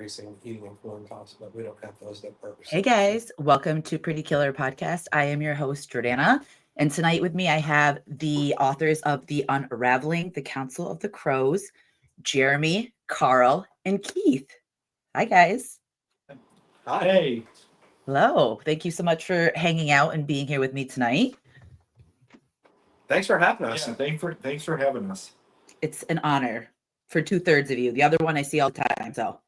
decreasing heating and cooling costs, but we don't have those that purpose. Hey guys, welcome to Pretty Killer Podcast. I am your host, Jordana. And tonight with me, I have the authors of the Unraveling, the Counsel of the Crows, Jeremy, Karl, and Keith. Hi, guys. Hi. Hey. Hello. Thank you so much for hanging out and being here with me tonight. Thanks for having us. Yeah, thanks for having us. It's an honor for 2/3 of you. The other one I see all the time, so.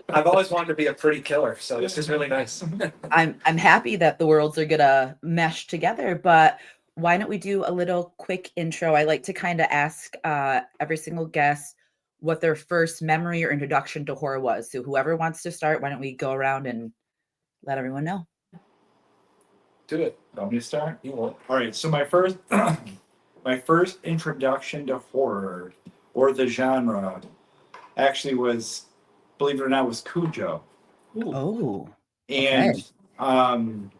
I've always wanted to be a pretty killer, so this is really nice. I'm happy that the worlds are gonna mesh together, but why don't we do a little quick intro? I like to kind of ask every single guest what their first memory or introduction to horror was. So whoever wants to start, why don't we go around and let everyone know? Do it. Want me to start? You won't. All right. So my first introduction to horror or the genre actually was, believe it or not, was Cujo. Oh, And okay.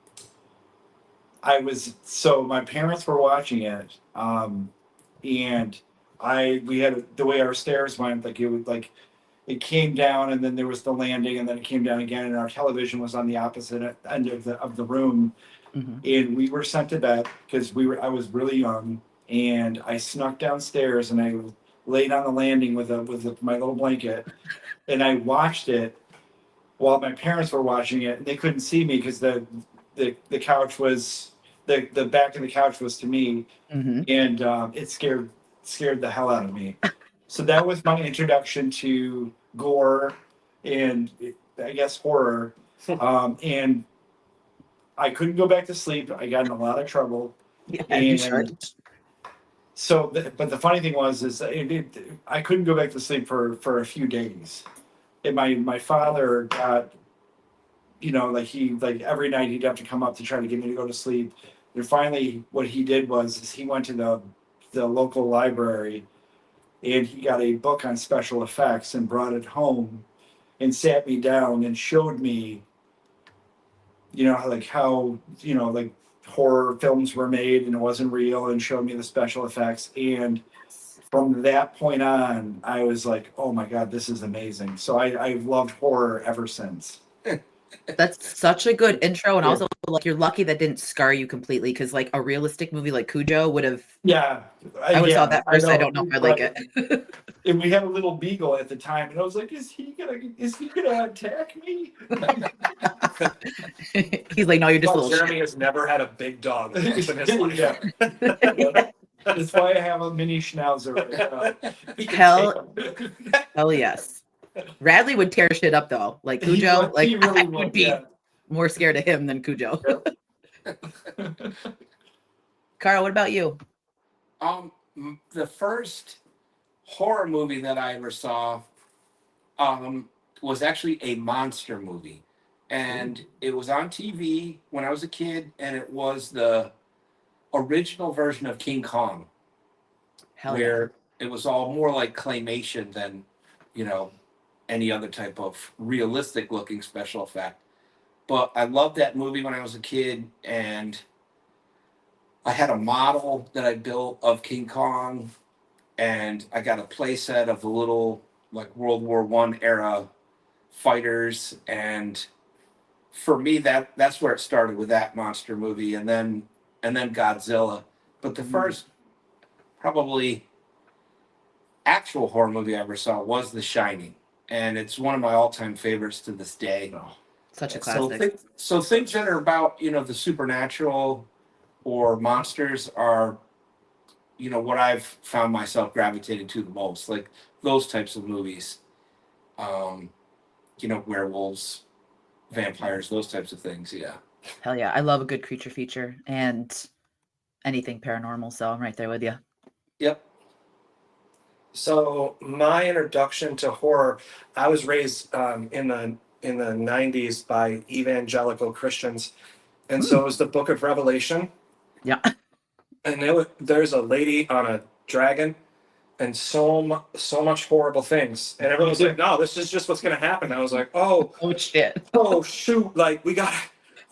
My parents were watching it, and we had the way our stairs went, it came down and then there was the landing and then it came down again, and our television was on the opposite end of the room. Mhm. And we were sent to bed because I was really young, and I snuck downstairs and I laid on the landing with my little blanket, and I watched it while my parents were watching it, and they couldn't see me because the couch was the back of the couch was to me, Mhm. and it scared the hell out of me. So that was my introduction to gore and, I guess, horror. And I couldn't go back to sleep. I got in a lot of trouble. Yeah, you should. So, but the funny thing was, I couldn't go back to sleep for a few days. And my father got, every night he'd have to come up to try to get me to go to sleep. And finally, what he did was he went to the local library, and he got a book on special effects and brought it home and sat me down and showed me, how horror films were made and it wasn't real, and showed me the special effects. And from that point on, I was like, oh my God, this is amazing. So I've loved horror ever since. That's such a good intro, and also you're lucky that didn't scar you completely, because a realistic movie like Cujo would have. Yeah, I would have saw that first. I don't know if I'd like it. And we had a little beagle at the time, and I was like, is he gonna attack me? He's like, no, you're just a little Jeremy has never had a big dog in his life. Yeah. That's why I have a mini schnauzer right now. Hell yes. Radley would tear shit up though. Like Cujo, he really I would be more scared of him than Cujo. Karl, what about you? The first horror movie that I ever saw was actually a monster movie, and it was on TV when I was a kid, and it was the original version of King Kong, where it was all more like claymation than any other type of realistic looking special effect. But I loved that movie when I was a kid, and I had a model that I built of King Kong, and I got a play set of the little World War I era fighters, and for me that's where it started with that monster movie, and then Godzilla. But the first probably actual horror movie I ever saw was The Shining, and it's one of my all-time favorites to this day. Such a classic. So things that are about the supernatural or monsters are what I've found myself gravitating to the most, like those types of movies. Werewolves, vampires, those types of things. Yeah. Hell yeah. I love a good creature feature and anything paranormal, so I'm right there with you. Yep. So my introduction to horror, I was raised in the 90s by evangelical Christians, and so it was the Book of Revelation. Yeah. And there's a lady on a dragon, and so much horrible things, and everyone was like, "No, this is just what's gonna happen." And I was like, "Oh shit! Oh shoot! Like we got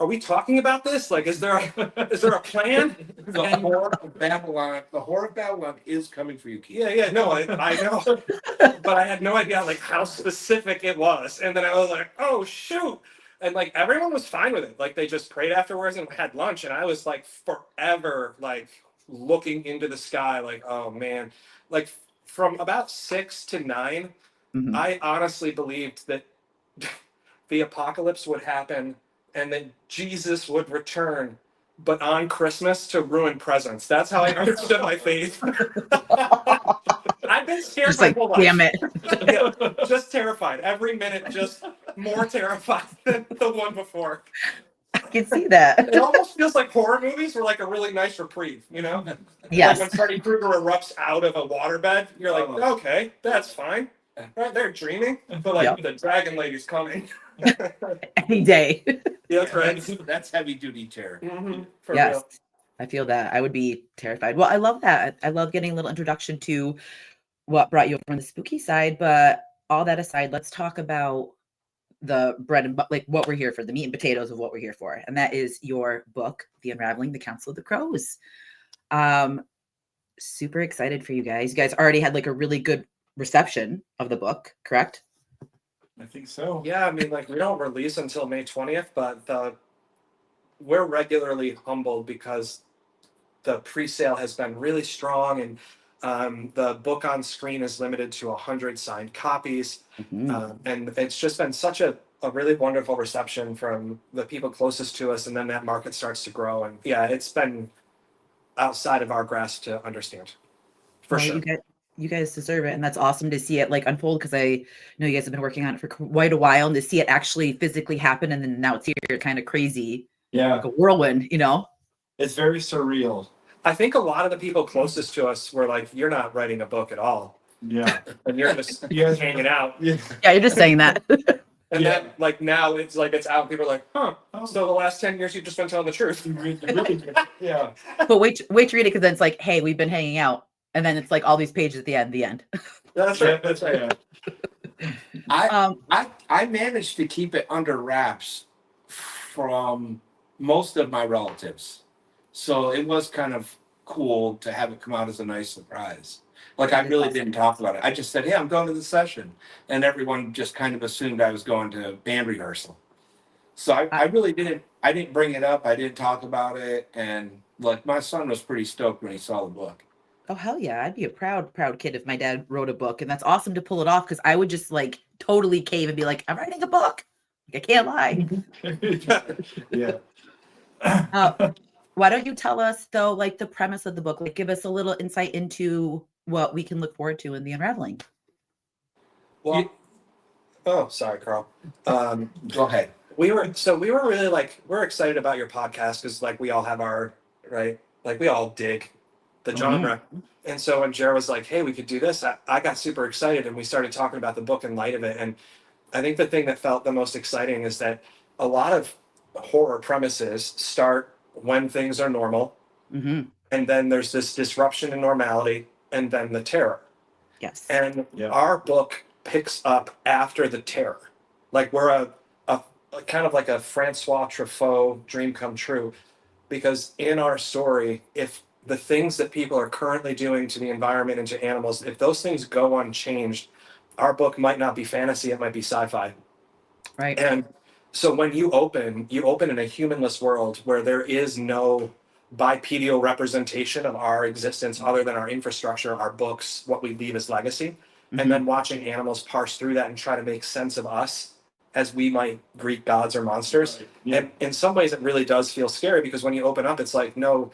are we talking about this? Like, is there a plan? The Whore of Babylon. The Whore of Babylon is coming for you, Keith. Yeah, no, I know, but I had no idea like how specific it was. And then I was like, oh shoot. And like everyone was fine with it. Like they just prayed afterwards and had lunch. And I was like forever like looking into the sky, like, oh man. Like from about 6 to 9, Mhm. I honestly believed that the apocalypse would happen and that Jesus would return, but on Christmas to ruin presents. That's how I understood my faith. I've been scared Just my like, whole life. damn it. Yeah, just terrified. Every minute, just more terrified than the one before. I can see that. It almost feels like horror movies were like a really nice reprieve, you know? Yes. Like when Freddy Krueger erupts out of a waterbed, you're like, Oh. okay, that's fine. Right, they're dreaming, but like Yep. the dragon lady's coming. Any day. Yeah, that's right. That's heavy duty terror. For Yes. real. I feel that. I would be terrified. Well, I love that. I love getting a little introduction to what brought you over on the spooky side. But all that aside, let's talk about the bread and like what we're here for, the meat and potatoes of what we're here for. And that is your book, The Unraveling, the Counsel of the Crows. Super excited for you guys. You guys already had like a really good reception of the book, correct? I think so. Yeah, I mean, like we don't release until May 20th, but we're regularly humbled because the pre-sale has been really strong, and the book on screen is limited to 100 signed copies. And it's just been such a really wonderful reception from the people closest to us, and then that market starts to grow. And yeah, it's been outside of our grasp to understand. For Well, sure. You guys deserve it, and that's awesome to see it like unfold, because I know you guys have been working on it for quite a while, and to see it actually physically happen, and then now it's here, kind of crazy, Yeah, like a whirlwind, you know? it's very surreal. I think a lot of the people closest to us were like, "You're not writing a book at all, Yeah. and you're just Yes. hanging out." Yeah. Yeah, you're just saying that. And Yeah. then, like now, it's like it's out. People are like, "Huh? So the last 10 years, you've just been telling the truth." Yeah. But wait to read it, because then it's like, hey, we've been hanging out, and then it's like all these pages at the end. That's right. That's right. Yeah. I managed to keep it under wraps from most of my relatives, so it was kind of cool to have it come out as a nice surprise. Like I really didn't talk about it. I just said, "Hey, I'm going to the session," and everyone just kind of assumed I was going to band rehearsal. So I really didn't. I didn't bring it up. I didn't talk about it, and like my son was pretty stoked when he saw the book. Oh, hell yeah. I'd be a proud kid if my dad wrote a book, and that's awesome to pull it off, because I would just like totally cave and be like, I'm writing a book. Like, I can't lie. Yeah. Why don't you tell us though, like the premise of the book, like give us a little insight into what we can look forward to in The Unraveling. Well, oh, sorry, Karl. Go ahead. We were really like we're excited about your podcast because like we all have our right, like we all dig the genre. And so when Jared was like, "Hey, we could do this," I got super excited, and we started talking about the book in light of it. And I think the thing that felt the most exciting is that a lot of horror premises start when things are normal, Mm-hmm. and then there's this disruption in normality, and then the terror. Yes. And Yeah. our book picks up after the terror. Like we're a kind of like a Francois Truffaut dream come true, because in our story, if the things that people are currently doing to the environment and to animals, if those things go unchanged, our book might not be fantasy, it might be sci-fi. Right. And so when you open in a humanless world where there is no bipedal representation of our existence other than our infrastructure, our books, what we leave as legacy, and then watching animals parse through that and try to make sense of us as we might greet gods or monsters. Yeah. And in some ways, it really does feel scary, because when you open up, it's like, no,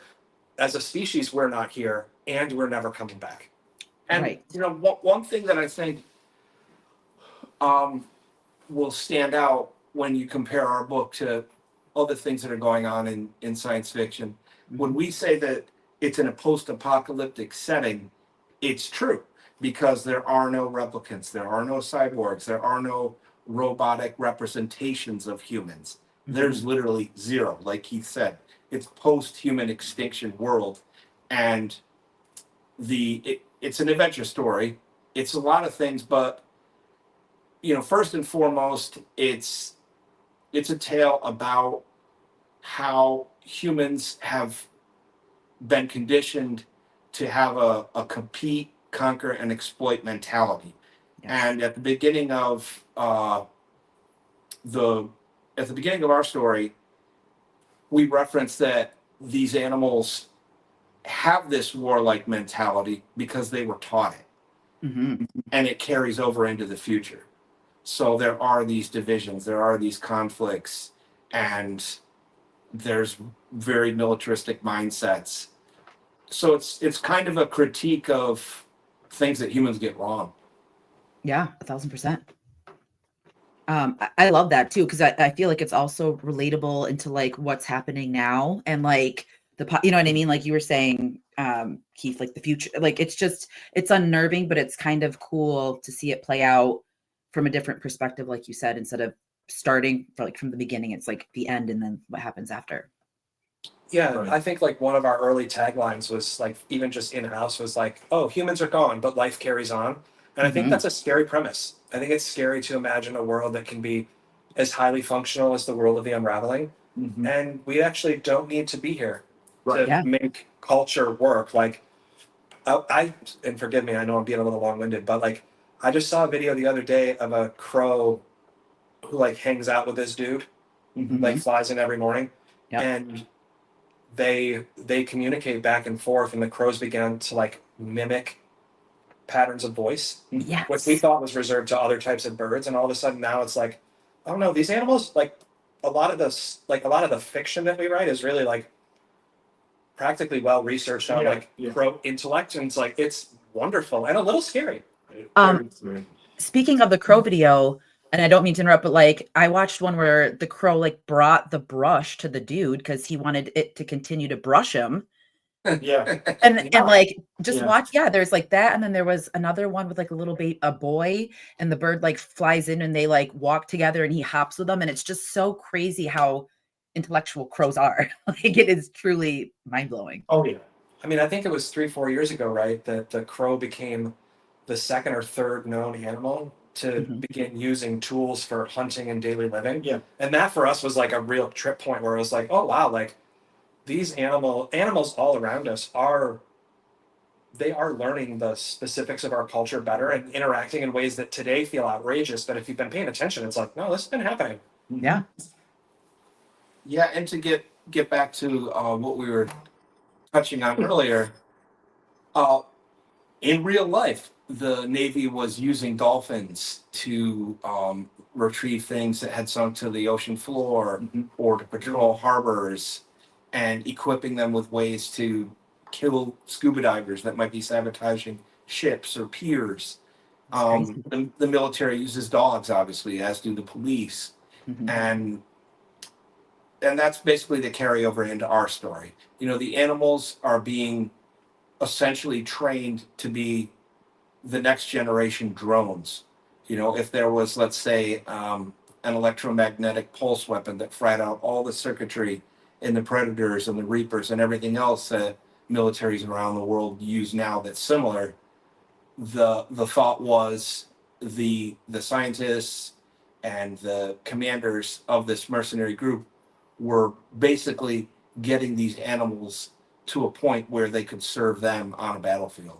as a species, we're not here and we're never coming back. And Right. you know, one thing that I think will stand out when you compare our book to other things that are going on in science fiction, when we say that it's in a post-apocalyptic setting, it's true, because there are no replicants, there are no cyborgs, there are no robotic representations of humans. There's literally zero, like Keith said. It's post-human extinction world, and it's an adventure story. It's a lot of things, but you know, first and foremost, it's a tale about how humans have been conditioned to have a compete, conquer, and exploit mentality. Yes. And at the beginning of the at the beginning of our story, we reference that these animals have this warlike mentality because they were taught it, Mhm. and it carries over into the future. So there are these divisions, there are these conflicts, and there's very militaristic mindsets. So it's kind of a critique of things that humans get wrong. Yeah, 1000%. I love that too, because I feel like it's also relatable into like what's happening now and like you know what I mean? Like you were saying, Keith, like the future, like it's unnerving, but it's kind of cool to see it play out from a different perspective, like you said, instead of starting from the beginning, it's like the end and then what happens after. Yeah, Right. I think like one of our early taglines was like even just in house was like, "Oh, humans are gone, but life carries on." And I think Mhm. that's a scary premise. I think it's scary to imagine a world that can be as highly functional as the world of the Unraveling, Mhm. and we actually don't need to be here Right. to Yeah. make culture work. Like I and forgive me, I know I'm being a little long-winded, but like I just saw a video the other day of a crow who like hangs out with this dude, Mhm. like flies in every morning, Yep. and they communicate back and forth, and the crows began to like mimic patterns of voice, which we Yes. thought was reserved to other types of birds, and all of a sudden now it's like, I don't know, these animals like a lot of this like a lot of the fiction that we write is really like practically well researched on Yeah, like yeah. crow intellect, and it's like it's wonderful and a little scary. Um, Very- Speaking of the crow video, and I don't mean to interrupt, but like I watched one where the crow like brought the brush to the dude because he wanted it to continue to brush him. Yeah. And Yeah. like just Yeah. watch, yeah, there's like that, and then there was another one with like a little a boy, and the bird like flies in and they like walk together and he hops with them, and it's just so crazy how intellectual crows are. Like it is truly mind-blowing. Oh yeah. I mean, I think it was 3 4 years ago, right, that the crow became the second or third known animal to Mhm. begin using tools for hunting and daily living. Yeah. And that for us was like a real trip point where it was like, oh wow, like these animals all around us are they are learning the specifics of our culture better and interacting in ways that today feel outrageous. But if you've been paying attention, it's like, no, this has been happening. Mhm. Yeah. Yeah, and to get back to what we were touching on earlier, uh, in real life, the Navy was using dolphins to retrieve things that had sunk to the ocean floor Mhm. or to patrol harbors and equipping them with ways to kill scuba divers that might be sabotaging ships or piers. It's crazy. The military uses dogs, obviously, as do the police. Mhm. And that's basically the carryover into our story. You know, the animals are being essentially trained to be the next generation drones. You know, if there was, let's say, an electromagnetic pulse weapon that fried out all the circuitry in the Predators and the Reapers and everything else that militaries around the world use now that's similar, the thought was the scientists and the commanders of this mercenary group were basically getting these animals to a point where they could serve them on a battlefield.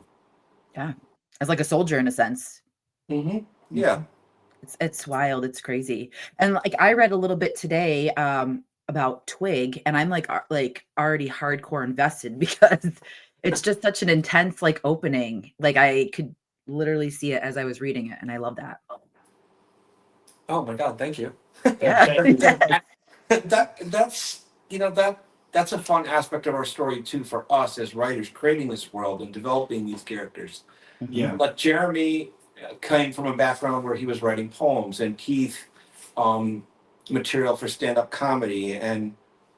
Yeah. As like a soldier in a sense. Mm-hmm. Yeah. It's wild, it's crazy. And like I read a little bit today about Twig, and I'm like already hardcore invested because it's just such an intense like opening. Like I could literally see it as I was reading it, and I love that. Oh my God, thank you. Yeah. Thank you. That's that's a fun aspect of our story too for us as writers, creating this world and developing these characters. Mhm. Yeah. Like Jeremy came from a background where he was writing poems, and Keith, um, material for stand-up comedy, and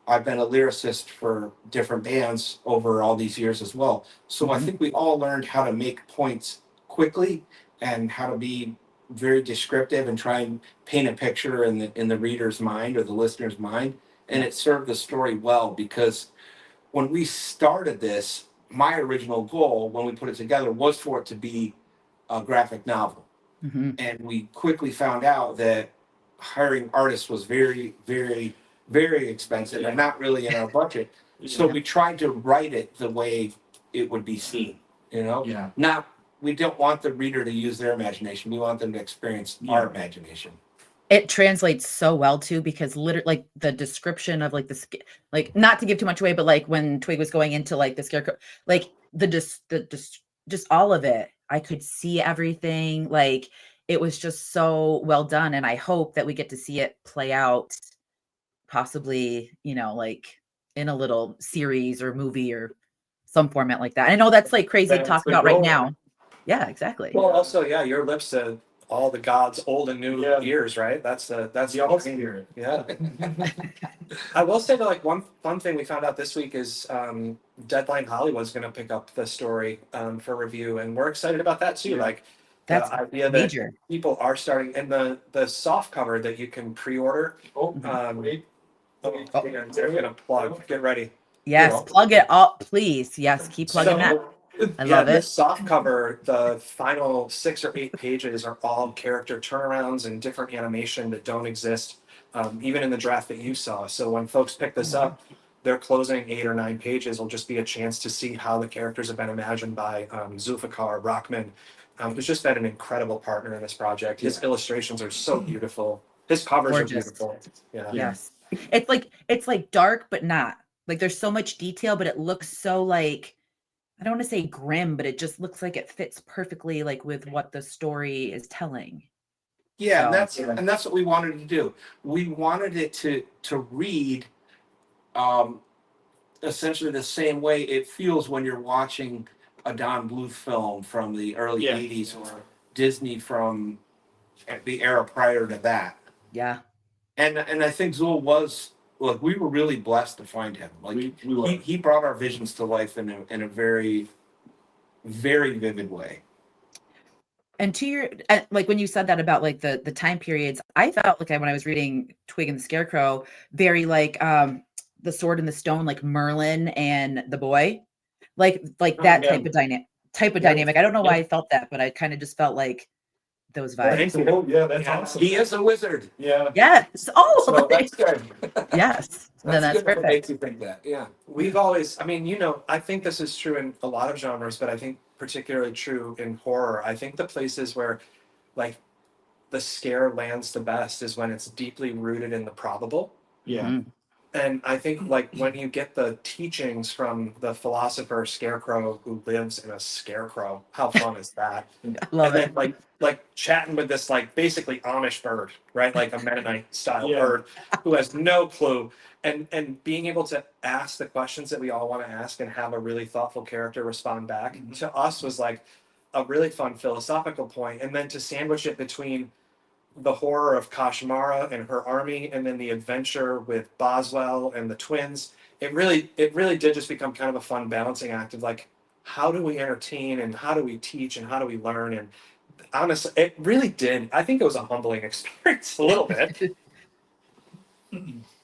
I've been a lyricist for different bands over all these years as well. So I Mhm. think we all learned how to make points quickly and how to be very descriptive and try and paint a picture in the reader's mind or the listener's mind. And Yeah. it served the story well because when we started this, my original goal when we put it together was for it to be a graphic novel. Mhm. And we quickly found out that hiring artists was very, very very expensive and not really in our budget. So we tried to write it the way it would be seen, you know? Yeah. Not, we don't want the reader to use their imagination. We want them to experience our imagination. It translates so well too, because literally, like the description of like like not to give too much away, but like when Twig was going into like the scarecrow, like just all of it, I could see everything. Like it was just so well done, and I hope that we get to see it play out, possibly, you know, like in a little series or movie or some format like that. I know that's like crazy to That's talk the about right goal. now. Yeah, exactly. Well, also, yeah, your lips to all the gods, old and new Yeah. ears, right? That's The all spirit. yeah. I will say that like one fun thing we found out this week is Deadline Hollywood's going to pick up the story for review, and we're excited about that too. Yeah. Like That's the idea that major. people are starting, and the soft cover that you can pre-order. Oh, Wait. Oh. They're going to plug. Get ready. Yes, Cool. plug it up, please. Yes, keep plugging that. I love The it. soft cover, the final 6 or 8 pages are all character turnarounds and different animation that don't exist, even in the draft that you saw. So when folks pick this up, their closing 8 or 9 pages will just be a chance to see how the characters have been imagined by Zulfikar Rockman, who's just been an incredible partner in this project. His illustrations are so beautiful. His covers Gorgeous. are beautiful. Yeah. Yes. It's like dark, but not. Like there's so much detail, but it looks so like, I don't want to say grim, but it just looks like it fits perfectly like with what the story is telling. Yeah, So- and that's what we wanted to do. We wanted it to read essentially the same way it feels when you're watching a Don Bluth film from the early Yeah. 80s or Disney from the era prior to that. Yeah. And I think Zool was, look, we were really blessed to find him. Like we were. he brought our visions to life in a very, very vivid way. And to your, like when you said that about like the time periods, I felt like when I was reading Twig and the Scarecrow, very like the Sword and the Stone, like Merlin and the boy, like that yeah. type of dynamic. I don't know why I felt that, but I kind of just felt like those vibes. Yeah, that's awesome. He is a wizard. Yeah. Yes. Oh, So that's good. yes. Then that's good if it perfect. makes you think that. Yeah. We've always, I mean, you know, I think this is true in a lot of genres, but I think particularly true in horror. I think the places where like the scare lands the best is when it's deeply rooted in the probable. Yeah. Mhm. And I think like when you get the teachings from the philosopher Scarecrow who lives in a scarecrow, how fun is that? I love And it. then like chatting with this like basically Amish bird, right? Like a Mennonite style Yeah. bird who has no clue. And being able to ask the questions that we all want to ask and have a really thoughtful character respond back to us was like a really fun philosophical point. And then to sandwich it between the horror of Kashmara and her army, and then the adventure with Boswell and the twins. It really did just become kind of a fun balancing act of like, how do we entertain and how do we teach and how do we learn? And honestly, it really did. I think it was a humbling experience a little bit.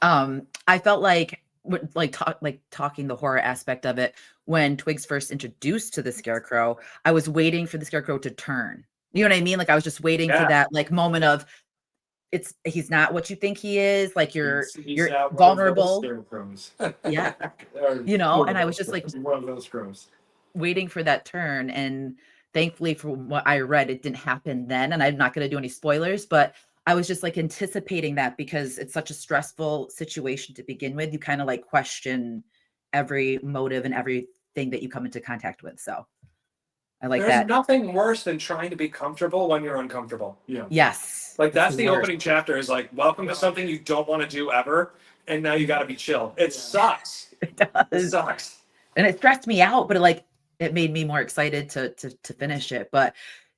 I felt like talking the horror aspect of it when Twig's first introduced to the Scarecrow, I was waiting for the Scarecrow to turn. You know what I mean? Like I was just waiting for that like moment of he's not what you think he is. Like you're out vulnerable. One of those Yeah. Or You know, one and of I was those just like crows. One of those crows. waiting for that turn. And thankfully, from what I read, it didn't happen then. And I'm not going to do any spoilers, but I was just like anticipating that because it's such a stressful situation to begin with. You kind of like question every motive and everything that you come into contact with. So I like There's that. nothing worse than trying to be comfortable when you're uncomfortable. Yeah. Yes. Like that's the worst. opening chapter is like, welcome to something you don't want to do ever. And now you got to be chill. It sucks. It It does. sucks. And it stressed me out, but it made me more excited to finish it. But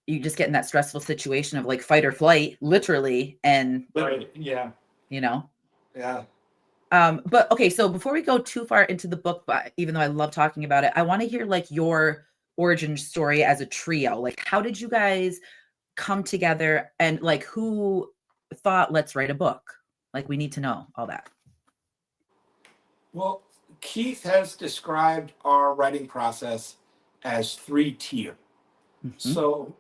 you just get in that stressful situation of like fight or flight, literally, and Right. Yeah. you know. Yeah. But okay, so before we go too far into the book, but even though I love talking about it, I want to hear like your origin story as a trio. Like, how did you guys come together, and like who thought, let's write a book? Like, we need to know all that. Well, Keith has described our writing process as 3-tier. Mhm. So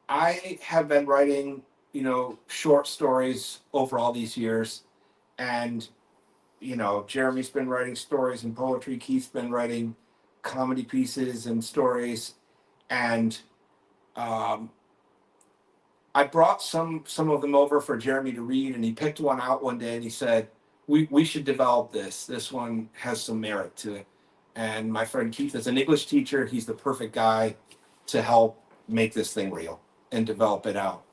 I have been writing short stories over all these years. And, Jeremy's been writing stories and poetry. Keith's been writing comedy pieces and stories. And I brought some of them over for Jeremy to read, and he picked one out one day and he said, we should develop this. This one has some merit to it. And my friend Keith is an English teacher. He's the perfect guy to help make this thing real and develop it out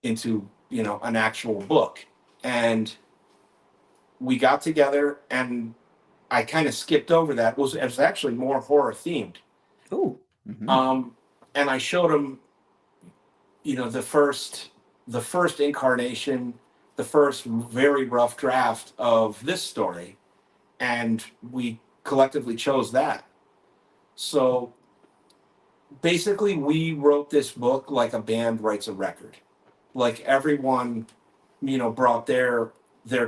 into, an actual book. And we got together, and I kind of skipped over that. It was actually more horror themed. Oh. And I showed him, the first incarnation, the first very rough draft of this story, and we collectively chose that. So basically, we wrote this book like a band writes a record. Like everyone, brought their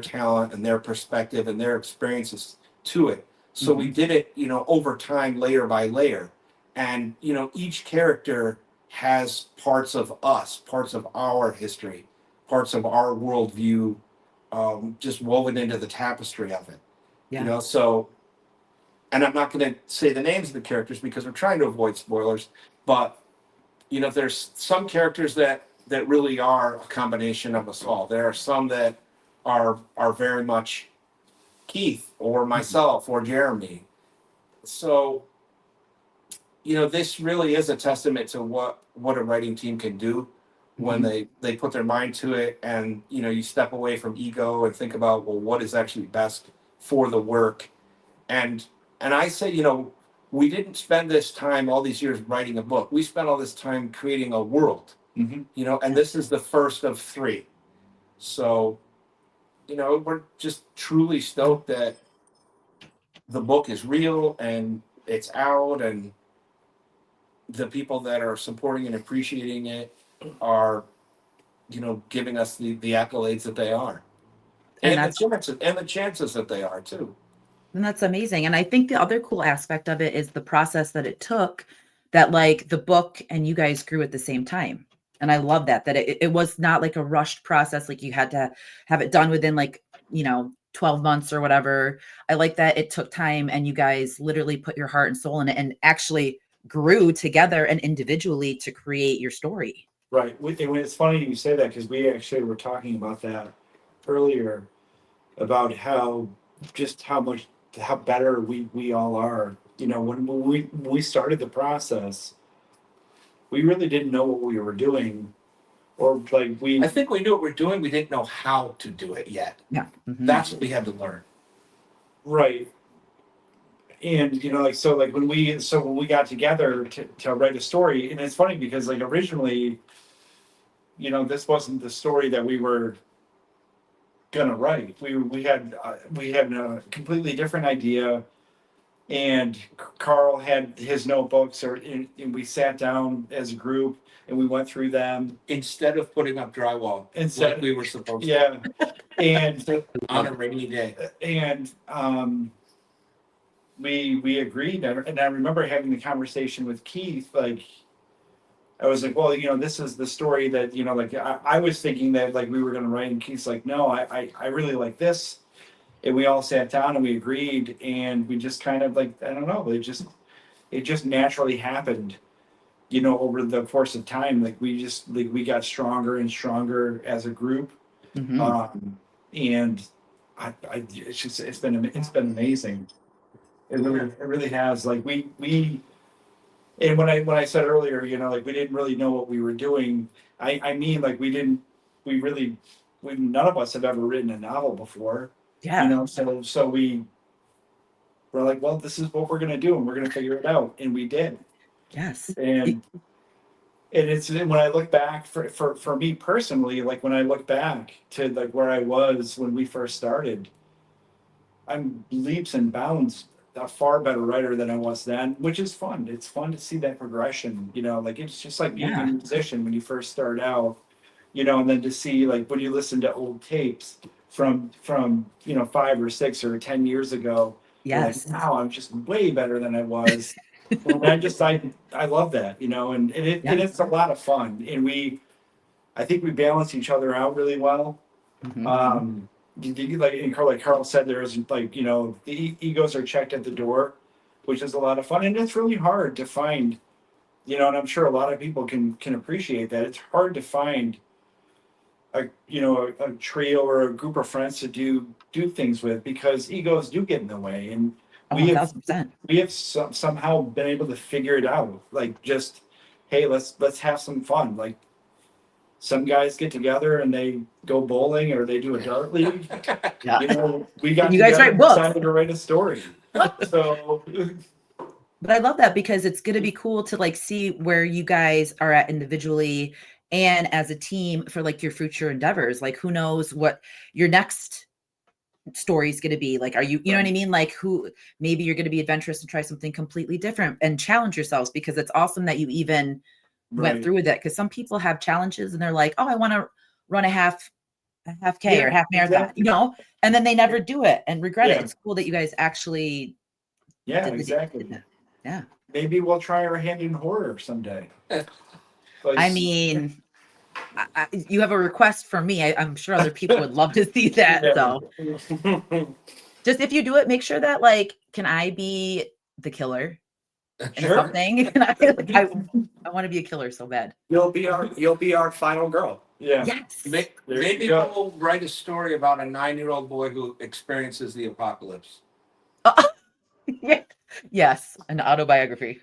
talent and their perspective and their experiences to it. So we did it, over time, layer by layer. And, each character has parts of us, parts of our history, parts of our worldview, just woven into the tapestry of it. Yeah. So, and I'm not going to say the names of the characters because we're trying to avoid spoilers, but, there's some characters that really are a combination of us all. There are some that are very much Keith or myself or Jeremy. So, this really is a testament to what a writing team can do when they put their mind to it, and you step away from ego and think about, well, what is actually best for the work. And I say, we didn't spend this time all these years writing a book. We spent all this time creating a world. And this is the first of 3. So, we're just truly stoked that the book is real and it's out, and the people that are supporting and appreciating it are, giving us the accolades that they are. And the chances that they are too. And that's amazing. And I think the other cool aspect of it is the process that it took, that like the book and you guys grew at the same time. And I love that it was not like a rushed process. Like you had to have it done within 12 months or whatever. I like that it took time and you guys literally put your heart and soul in it and actually grew together and individually to create your story. Right. It's funny you say that because we actually were talking about that earlier, about how better we all are. When we started the process, we really didn't know what we were doing, or I think we knew what we're doing. We didn't know how to do it yet. Yeah. That's what we had to learn. Right. And when we got together to write a story, and it's funny because originally, this wasn't the story that we were gonna write. We had a completely different idea, and Karl had his notebooks, and we sat down as a group and we went through them Instead of putting up drywall, like we were supposed to. Yeah, and On a rainy day. And we agreed, and I remember having the conversation with Keith. I was like, well, this is the story that I was thinking that we were going to write, and Keith's like, no, I really like this, and we all sat down and we agreed, and we just kind of I don't know, it just naturally happened, over the course of time. We got stronger and stronger as a group, and it's been amazing. It really has. And when I said earlier, we didn't really know what we were doing. I mean, none of us have ever written a novel before. Yeah. So we're like, well, this is what we're gonna do, and we're gonna figure it out, and we did. Yes. And it's when I look back for me personally, when I look back to where I was when we first started, I'm leaps and bounds a far better writer than I was then, which is fun. It's fun to see that progression, it's just like being a musician when you first start out, and then to see when you listen to old tapes from 5 or 6 or 10 years ago. Yes. Wow, I'm just way better than I was. And I love that, and it's a lot of fun. And I think we balance each other out really well. Mhm. Like Karl said, there's like, you know, the egos are checked at the door, which is a lot of fun, and it's really hard to find, you know, and I'm sure a lot of people can appreciate that. It's hard to find a trio or a group of friends to do things with, because egos do get in the way, and Oh, we have 1000%. somehow been able to figure it out. Like, just, hey, let's have some fun. Like, some guys get together and they go bowling or they do a dart league. Yeah. You know, we got And you guys together write and books. decided to write a story. So But I love that because it's going to be cool to like see where you guys are at individually and as a team for like your future endeavors. Like, who knows what your next story is going to be? Like, are you know what I mean? Like, who maybe you're going to be adventurous and try something completely different and challenge yourselves, because it's awesome that you even went right. through with it. Because some people have challenges and they're like, oh, I want to run a half K or half marathon, exactly. you know, and then they never do it and regret it. Yeah. It's cool that you guys actually Yeah, did exactly. that. Yeah. Maybe we'll try our hand in horror someday. Like, I mean, you have a request from me. I'm sure other people would love to see that. Yeah. So just if you do it, make sure that like, can I be the killer in Sure. something? And I want to be a killer so bad. You'll be our final girl. Yeah. Yes. There Maybe you go. we'll write a story about a 9-year-old boy who experiences the apocalypse. Yeah. Yes, an autobiography.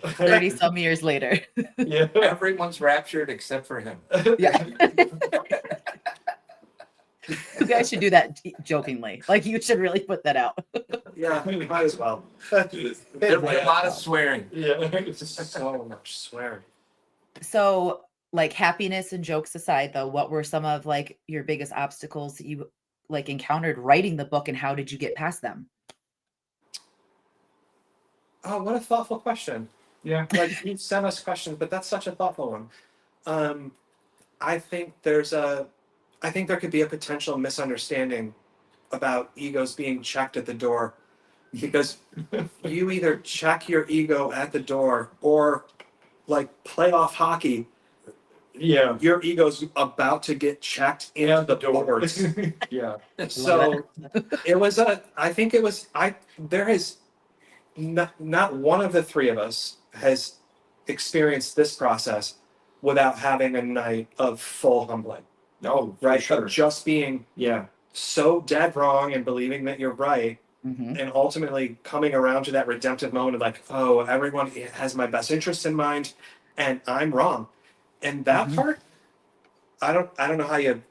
30 some years later. Yeah. Everyone's raptured except for him. Yeah. You guys should do that jokingly. Like, you should really put that out. Yeah, we might as well. There'll be a lot of swearing. Yeah. So much swearing. So, like, happiness and jokes aside, though, what were some of like your biggest obstacles that you like encountered writing the book, and how did you get past them? Oh, what a thoughtful question. Yeah. Like, you sent us questions, but that's such a thoughtful one. I think there could be a potential misunderstanding about egos being checked at the door, because you either check your ego at the door or, like, playoff hockey, Yeah. your ego's about to get checked into the boards. Yeah. So there is not one of the three of us has experienced this process without having a night of full humbling, Oh, for right? sure. Of just being Yeah. so dead wrong and believing that you're right, Mhm. and ultimately coming around to that redemptive moment of like, oh, everyone has my best interests in mind and I'm wrong. And that Mhm. part, I don't know how you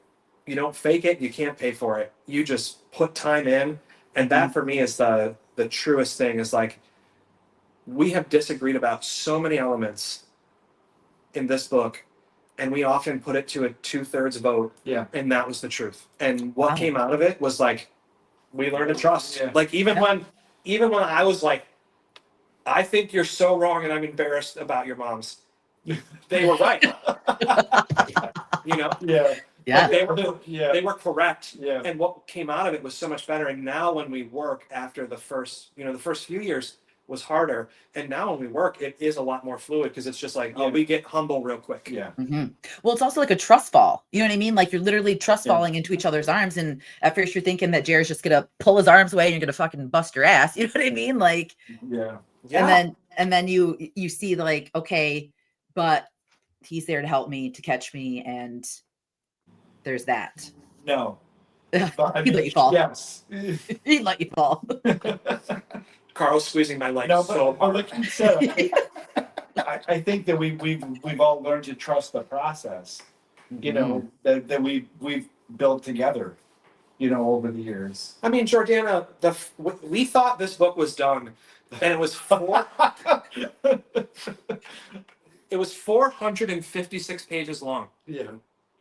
don't fake it, you can't pay for it. You just put time in. And that for me is the truest thing, is like, we have disagreed about so many elements in this book, and we often put it to a 2/3 vote. Yeah. And that was the truth. And what Wow. came out of it was like, we learned to trust. Yeah. Like, even when I was like, I think you're so wrong and I'm embarrassed about your moms, they were right. You know? Yeah. Yeah. They were correct. Yeah. And what came out of it was so much better. And now when we work after the first few years was harder. And now when we work, it is a lot more fluid, because it's just like, oh, Yeah. we get humble real quick. Yeah. Mhm. Well, it's also like a trust fall. You know what I mean? Like, you're literally trust Yeah. falling into each other's arms. And at first you're thinking that Jared's just gonna pull his arms away and you're gonna fucking bust your ass. You know what I mean? Like, Yeah. Yeah. and then you see like, okay, but he's there to help me, to catch me, and there's that. No. He'd let you fall. Yes. He'd let you fall. Carl's squeezing my leg No, so but hard. like you said, I think that we've all learned to trust the process. You know, that we've built together. You know, over the years. I mean, Jordana, we thought this book was done, and it was 456 pages long. Yeah.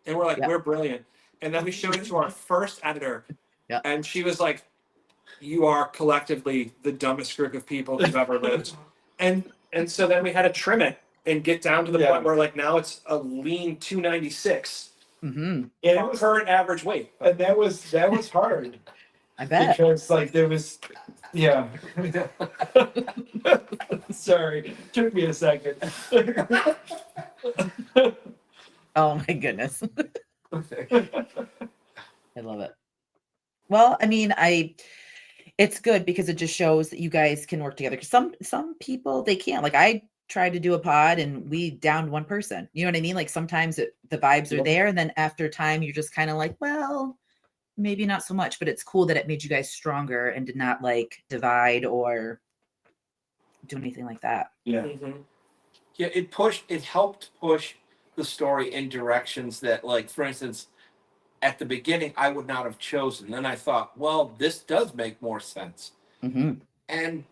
And we're like, Yeah. we're brilliant. And then we showed it to our first editor, Yeah. and she was like, you are collectively the dumbest group of people who've ever lived. And so then we had to trim it and get down to the Yeah. point where, like, now it's a lean 296 Mm-hmm. And it was current average weight. and that was hard. I bet. Because like there was, yeah. Sorry, took me a second. Oh my goodness. I love it. Well, I mean, it's good because it just shows that you guys can work together. Because some people they can't. Like I tried to do a pod and we downed one person. You know what I mean? Like sometimes the vibes are Yep. there, and then after time, you're just kind of like, well, maybe not so much. But it's cool that it made you guys stronger and did not like divide or do anything like that. Yeah. Mhm. Yeah, it helped push the story in directions that, like, for instance, at the beginning, I would not have chosen. Then I thought, well, this does make more sense. Hmm. And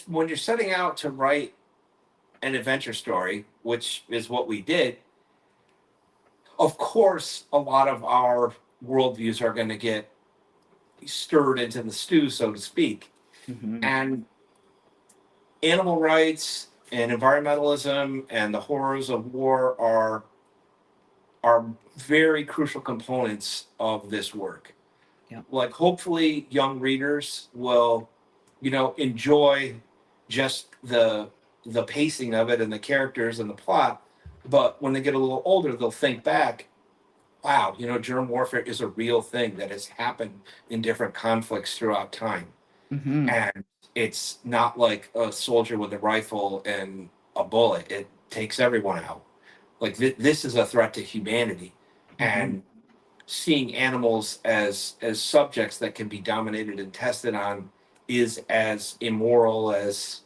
when you're setting out to write an adventure story, which is what we did, of course, a lot of our worldviews are going to get stirred into the stew, so to speak. Hmm. And animal rights and environmentalism and the horrors of war are very crucial components of this work. Yeah. Like hopefully young readers will, enjoy just the pacing of it and the characters and the plot, but when they get a little older they'll think back, wow, germ warfare is a real thing that has happened in different conflicts throughout time. Hmm. And it's not like a soldier with a rifle and a bullet. It takes everyone out. Like this is a threat to humanity, and seeing animals as subjects that can be dominated and tested on is as immoral as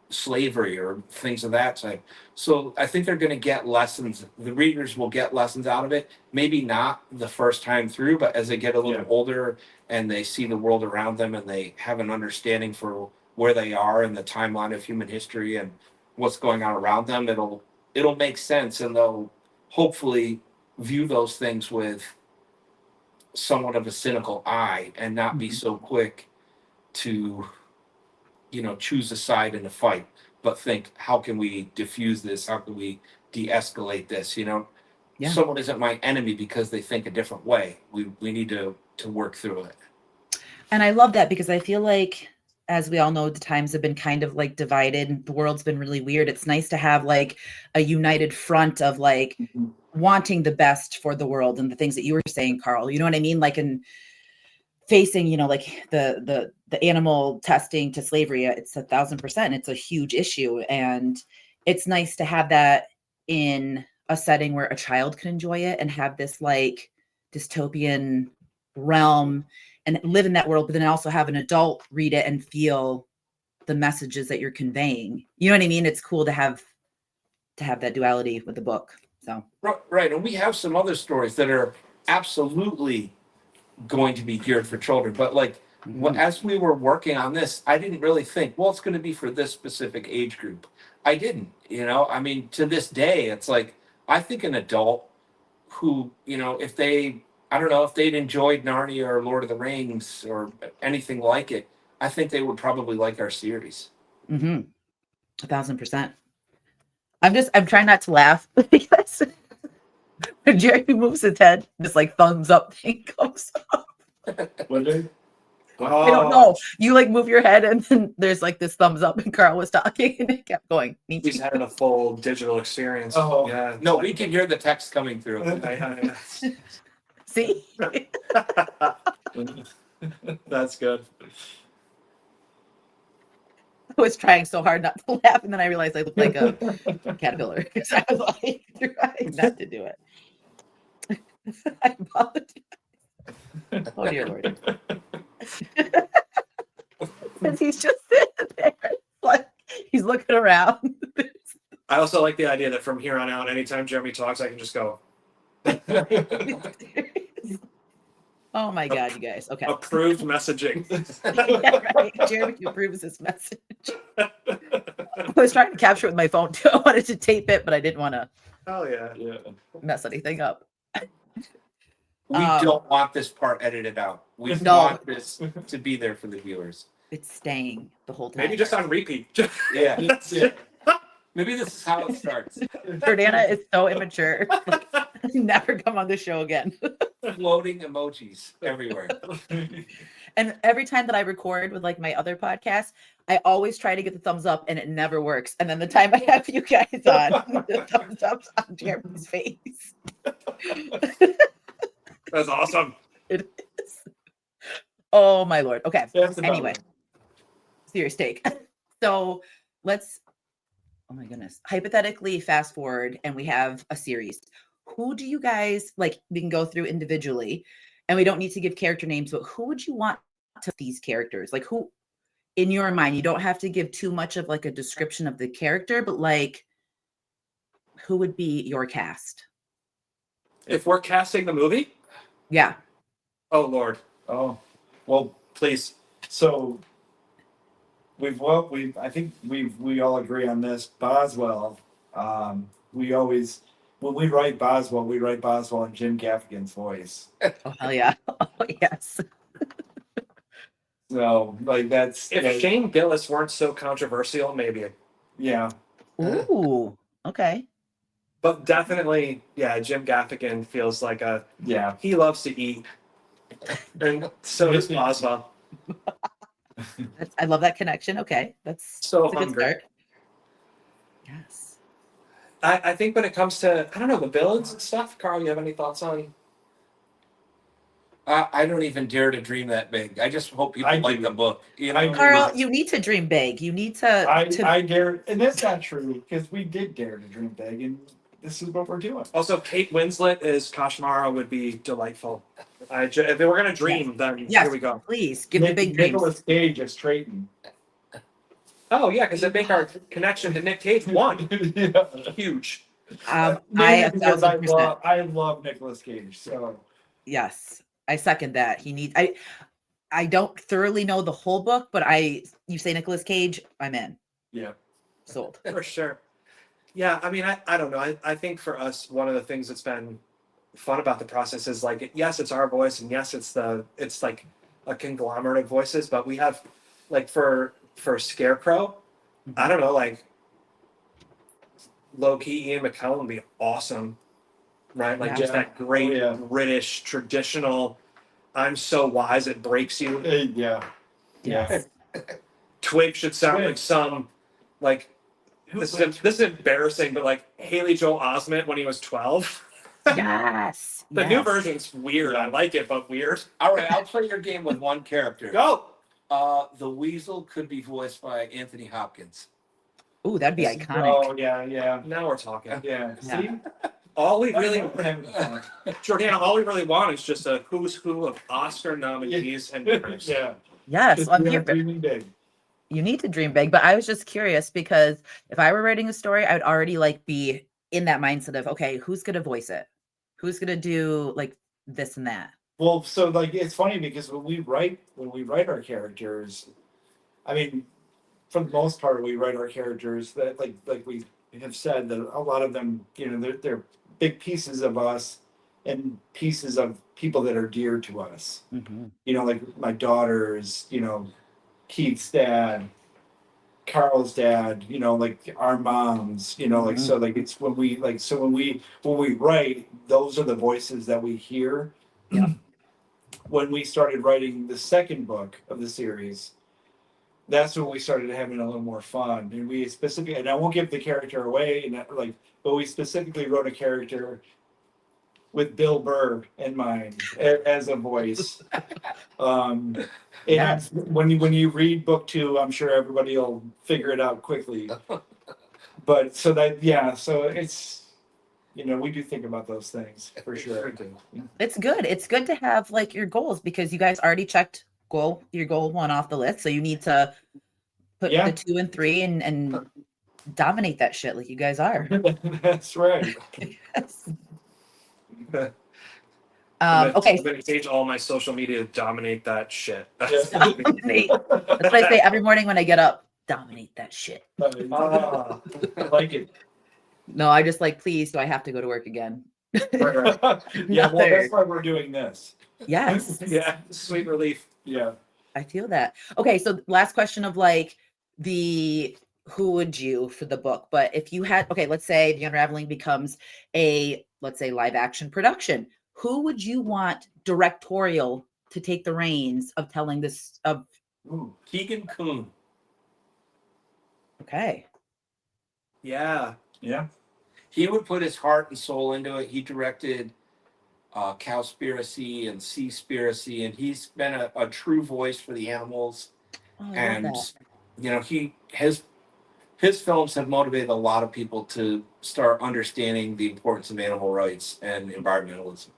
slavery or things of that type. So I think they're going to get lessons. The readers will get lessons out of it. Maybe not the first time through, but as they get a little Yeah. older and they see the world around them and they have an understanding for where they are in the timeline of human history and what's going on around them, it'll make sense, and they'll hopefully view those things with somewhat of a cynical eye and not be so quick to choose a side in a fight, but think, how can we diffuse this? How can we de-escalate this? Yeah. Someone isn't my enemy because they think a different way. We need to work through it. And I love that because I feel like, as we all know, the times have been kind of like divided. The world's been really weird. It's nice to have like a united front of like wanting the best for the world and the things that you were saying, Karl. You know what I mean? Like in facing, like the animal testing to slavery, it's 1,000%. It's a huge issue. And it's nice to have that in a setting where a child can enjoy it and have this like dystopian realm and live in that world, but then also have an adult read it and feel the messages that you're conveying. You know what I mean? It's cool to have that duality with the book. So Right. And we have some other stories that are absolutely going to be geared for children. But like, as we were working on this, I didn't really think, well, it's going to be for this specific age group. I didn't, I mean, to this day, it's like, I think an adult who, if I don't know, if they'd enjoyed Narnia or Lord of the Rings or anything like it, I think they would probably like our series. 1,000%. I'm trying not to laugh because when Jeremy moves his head, this like thumbs up thing comes up. What day? I don't know. You like move your head and then there's like this thumbs up, and Karl was talking and it kept going. He's having a full digital experience. Oh. Yeah. No, we can hear the text coming through. See? That's good. I was trying so hard not to laugh, and then I realized I looked like a caterpillar because I was like trying not to do it. I apologize. Oh dear Lord. Because he's just sitting there, like he's looking around. I also like the idea that from here on out, anytime Jeremy talks, I can just go, Oh my God, you guys. Okay. approved messaging. Yeah, right. Jeremy approves this message. I was trying to capture it with my phone too. I wanted to tape it, but I didn't want to Oh, yeah. Yeah. mess anything up. We don't want this part edited out. We No. want this to be there for the viewers. It's staying the whole time. Maybe just on repeat. Yeah. That's it. Maybe this is how it starts. Jordana is so immature. Like, never come on the show again. floating emojis everywhere. And every time that I record with like my other podcast, I always try to get the thumbs up and it never works. And then the time I have you guys on, the thumbs up's on Jeremy's face. That's awesome. It is. Oh my Lord. Okay. That's about Anyway, it. serious take. So let's, oh my goodness, hypothetically fast forward and we have a series. Who do you guys like? We can go through individually and we don't need to give character names, but who would you want to these characters? Like who in your mind, you don't have to give too much of like a description of the character, but like who would be your cast? If we're casting the movie, Yeah. oh Lord, Oh, well, please. so I think we all agree on this. Boswell, we always, when we write Boswell in Jim Gaffigan's voice. Oh hell yeah. Oh yes. So like If Shane Gillis weren't so controversial, maybe. yeah. Ooh. Okay. But definitely, yeah, Jim Gaffigan feels like Yeah. he loves to eat. And so does Boswell. I love that connection. Okay. That's So a good hungry. start. Yes. I think when it comes to, I don't know, the villains and stuff, Carl, you have any thoughts on? I don't even dare to dream that big. I just hope people I like do. the book. You know? I do. Carl, you need to dream big. You need to, I dare, and that's not true because we did dare to dream big, and this is what we're doing. Also, Kate Winslet as Kashmara would be delightful. If they were going to dream, then yes, here we go. please give the big dreams. Nicholas Cage as Trayton. Oh, yeah, because it make our connection to Nick Cage one. Yeah. Huge. I Maybe a because 1000%. I love Nicholas Cage. So Yes, I second that. He needs. I don't thoroughly know the whole book, but you say Nicolas Cage, I'm in. yeah. Sold. For sure. Yeah, I mean, I don't know. I think for us, one of the things that's been fun about the process is like, yes, it's our voice, and yes, it's like a conglomerate of voices, but we have like for Scarecrow, I don't know, like low key Ian McKellen would be awesome, right? Like Yeah. just that great Oh, yeah. British traditional. I'm so wise it breaks you. Yeah. Yes. Twig should sound Twig. like some like this is embarrassing, but like Haley Joel Osment when he was 12. Yes. The new version's weird. I like it, but weird. All right, I'll play your game with one character. Go. The Weasel could be voiced by Anthony Hopkins. Ooh, that'd be iconic. Oh yeah. Now we're talking. Yeah. Yeah. See? All we really, Yeah. Jordana, all we really want is just a who's who of Oscar nominees and winners. Yes, I'm here. Dreaming big. You need to dream big, but I was just curious because if I were writing a story, I would already like be in that mindset of, okay, who's gonna voice it? Who's gonna do like this and that? Well, so like it's funny because when we write our characters, I mean, for the most part, we write our characters that like we have said that a lot of them, you know, they're big pieces of us and pieces of people that are dear to us. Mhm. You know, like my daughters, you know, Keith's dad, Karl's dad, you know, like our moms, you know, like so like it's when we like so when we write, those are the voices that we hear. Yeah. When we started writing the second book of the series, that's when we started having a little more fun. And we specifically, and I won't give the character away, and like, but we specifically wrote a character with Bill Burr in mind as a voice. And Yes. when you read book 2, I'm sure everybody will figure it out quickly. But so it's, you know, we do think about those things for sure. It's good. It's good to have like your goals because you guys already checked your goal 1 off the list. So you need to put Yeah. the 2 and 3 and dominate that shit like you guys are. That's right. Yes. Okay, Okay. I'm gonna change all my social media to dominate that shit. Dominate. That's what I say every morning when I get up. Dominate that shit. Ah, I like it. No, I just like, please, do I have to go to work again? right. Yeah, well, that's why we're doing this. Yes. Yeah, sweet relief. Yeah. I feel that. Okay, so last question of like who would you for the book? But if you had, okay, let's say the Unraveling becomes let's say live action production. who would you want directorial to take the reins of telling this of Ooh, Keegan Kuhn. okay. Yeah. yeah. He would put his heart and soul into it. He directed Cowspiracy and Seaspiracy, and he's been a true voice for the animals. Oh, I love And that. you know, his films have motivated a lot of people to start understanding the importance of animal rights and environmentalism.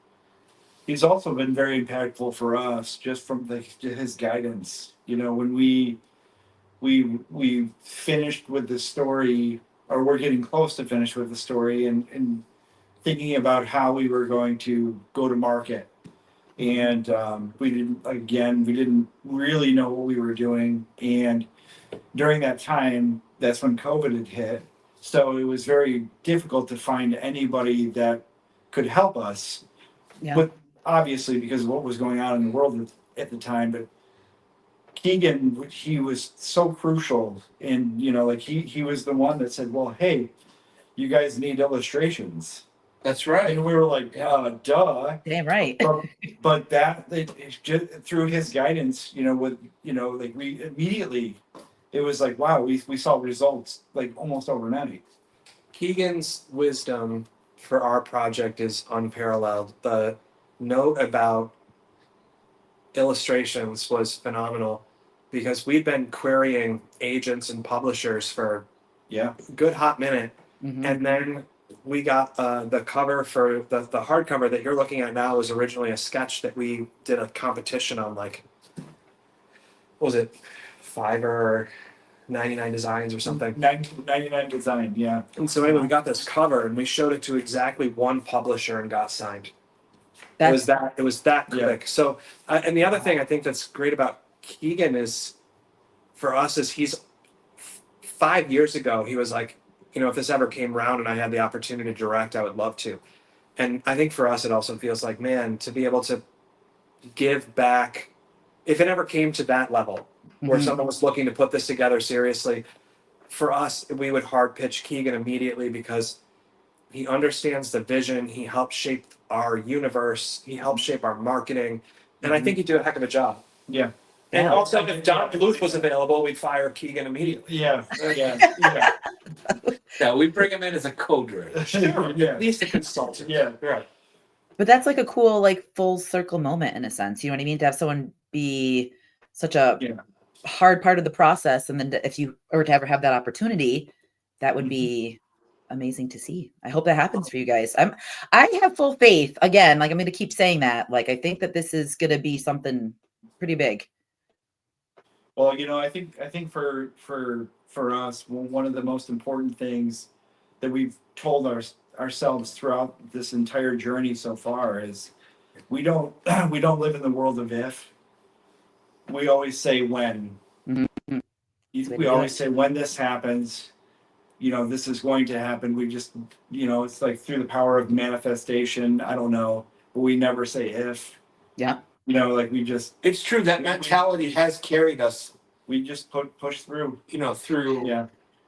He's also been very impactful for us just from his guidance. You know, when we finished with the story, or we're getting close to finish with the story, and thinking about how we were going to go to market. And we didn't really know what we were doing. And during that time, that's when COVID had hit. So it was very difficult to find anybody that could help us. Yeah. But obviously, because of what was going on in the world at the time, but Keegan, he was so crucial. And, you know, like he was the one that said, well, hey, you guys need illustrations. That's right. And we were like, duh. Damn right. But it's just through his guidance, you know, with, you know, like we immediately, it was like, wow, we saw results like almost overnight. Keegan's wisdom for our project is unparalleled. The note about illustrations was phenomenal because we'd been querying agents and publishers for Yeah. a good hot minute. Mhm. And then we got the cover for the hardcover that you're looking at now was originally a sketch that we did a competition on, like, what was it, Fiverr or 99 Designs or something. 99 design, yeah. And so anyway, we got this cover and we showed it to exactly one publisher and got signed. It was that Yeah. quick. So and the other thing I think that's great about Keegan is, for us, is he's 5 years ago he was like, you know, if this ever came around and I had the opportunity to direct, I would love to. And I think for us it also feels like, man, to be able to give back, if it ever came to that level where Mhm. someone was looking to put this together seriously, for us we would hard pitch Keegan immediately because he understands the vision, he helps shape our universe, he helps shape our marketing, and I think he'd do a heck of a job. Yeah. And Yeah. also, if Don Bluth was available, we'd fire Keegan immediately. Yeah. Yeah. Yeah, we bring him in as a co-director. Sure, Yeah. at least a consultant. Yeah. Right. But that's like a cool, like, full circle moment in a sense. You know what I mean? To have someone be such a Yeah. hard part of the process, and then if you or to ever have that opportunity, that would be amazing to see. I hope that happens for you guys. I have full faith. Again, like, I'm going to keep saying that. Like, I think that this is going to be something pretty big. Well, you know, I think for us, one of the most important things that we've told ourselves throughout this entire journey so far is we don't we don't live in the world of if. We always say when. Mhm. That's the way to We do always it. say when this happens, you know, this is going to happen. We just, you know, it's like through the power of manifestation. I don't know, but we never say if. Yeah. You know, like we just It's true that mentality has carried us, push through. you know, through Yeah.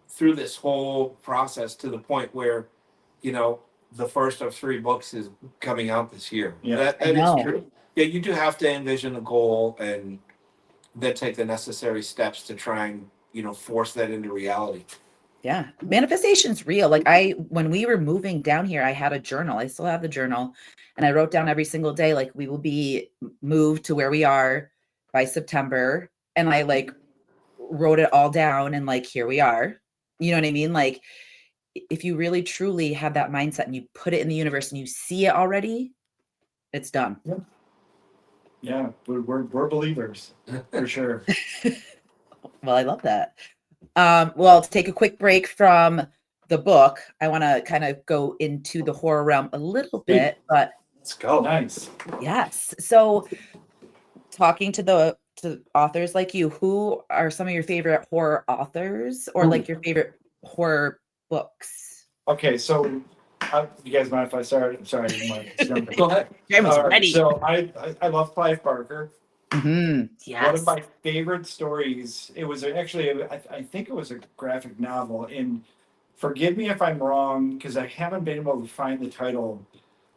through this whole process to the point where, you know, the first of 3 books is coming out this year. Yeah. That I is know. true. Yeah, you do have to envision a goal and then take the necessary steps to try and, you know, force that into reality. Yeah. Manifestation's real. Like, when we were moving down here, I had a journal. I still have the journal, and I wrote down every single day, like, we will be moved to where we are by September. And I, like, wrote it all down, and, like, here we are. You know what I mean? Like, if you really truly have that mindset and you put it in the universe and you see it already, it's done. Yeah. We're believers for sure. Well, I love that. Well, to take a quick break from the book, I want to kind of go into the horror realm a little bit, but Let's go. Nice. yes. So, talking to authors like you, who are some of your favorite horror authors, or like your favorite horror books? Okay, so you guys mind if I start? I'm sorry, I didn't want to jump in. Go ahead. Jeremy's All right, ready. so I love Clive Barker. One Yes. of my favorite stories. It was actually I think it was a graphic novel. And forgive me if I'm wrong because I haven't been able to find the title.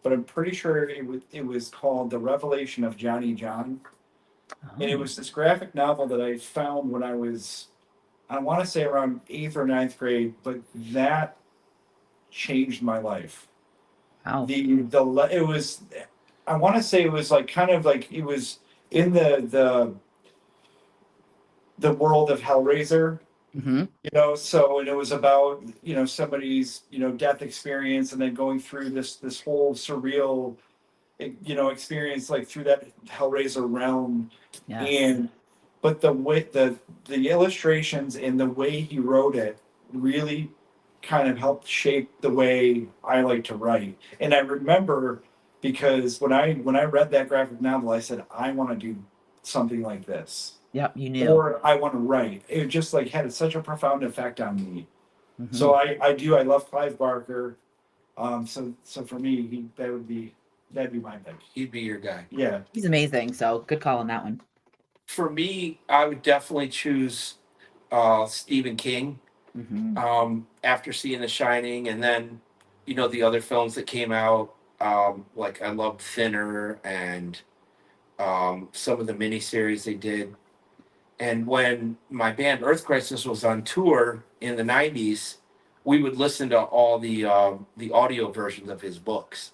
but I'm pretty sure it was called The Revelation of Johnny John. And it Oh, was this graphic novel that I found when I was, I want to say around 8th or ninth grade, but that changed my life. wow. It was, I want to say it was like kind of like it was in the world of Hellraiser, Hmm. so, and it was about, somebody's, death experience and then going through this whole surreal, experience like through that Hellraiser realm. Yes. And but the way the illustrations and the way he wrote it really kind of helped shape the way I like to write. And I remember because when I read that graphic novel, I said, I want to do something like this. Yep, you knew. Or I want to write. It just like had such a profound effect on me. Mhm. So I love Clive Barker. So for me, that'd be my pick. He'd be your guy. Yeah. He's amazing. So good call on that one. For me, I would definitely choose Stephen King. Hmm. After seeing The Shining, and then the other films that came out, like I loved Thinner and some of the miniseries they did. And when my band Earth Crisis was on tour in the '90s, we would listen to all the audio versions of his books.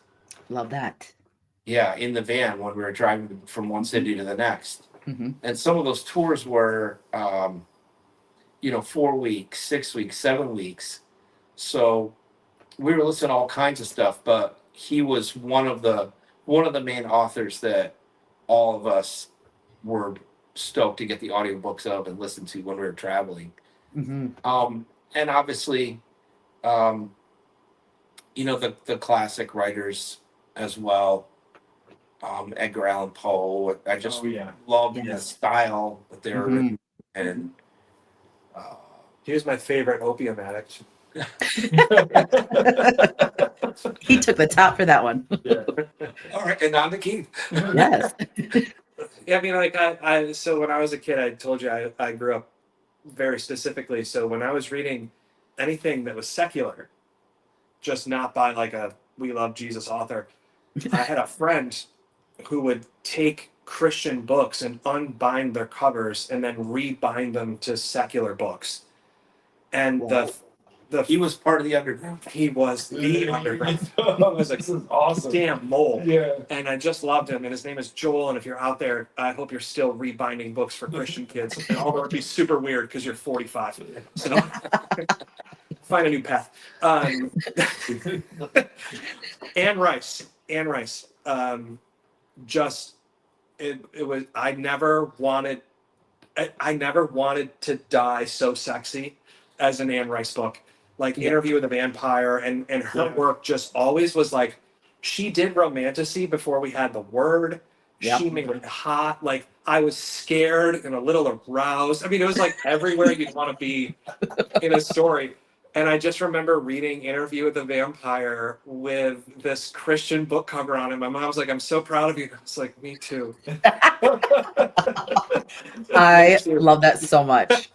Love that. Yeah, in the van when we were driving from one city to the next. Hmm. And some of those tours were 4 weeks, 6 weeks, 7 weeks. So we were listening to all kinds of stuff, but he was one of the main authors that all of us were stoked to get the audiobooks of and listen to when we were traveling. Hmm. And obviously, the classic writers as well. Edgar Allan Poe. I just Oh yeah. love the Yes. style that they were Mhm. and uh, He was my favorite opium addict. He took the top for that one. Yeah. all right, and on the key. Yes. Yeah, I mean, like so when I was a kid, I told you I grew up very specifically. So when I was reading anything that was secular, just not by like a We Love Jesus author, I had a friend who would take Christian books and unbind their covers and then rebind them to secular books. And Wow. He was part of the underground. he was the underground. He was a This is awesome. damn mole. Yeah. And I just loved him. And his name is Joel. And if you're out there, I hope you're still rebinding books for Christian kids. And although it'd be super weird because you're 45. So find a new path. Anne Rice. Anne Rice. Just it was I never wanted to die so sexy as an Anne Rice book. Like Yeah. Interview with a Vampire and her Yeah. work just always was like she did romantasy before we had the word. Yep. She made it hot. Like I was scared and a little aroused. I mean, it was like everywhere you'd want to be in a story. And I just remember reading Interview with a Vampire with this Christian book cover on it. My mom was like, I'm so proud of you. I was like, me too. I love that so much.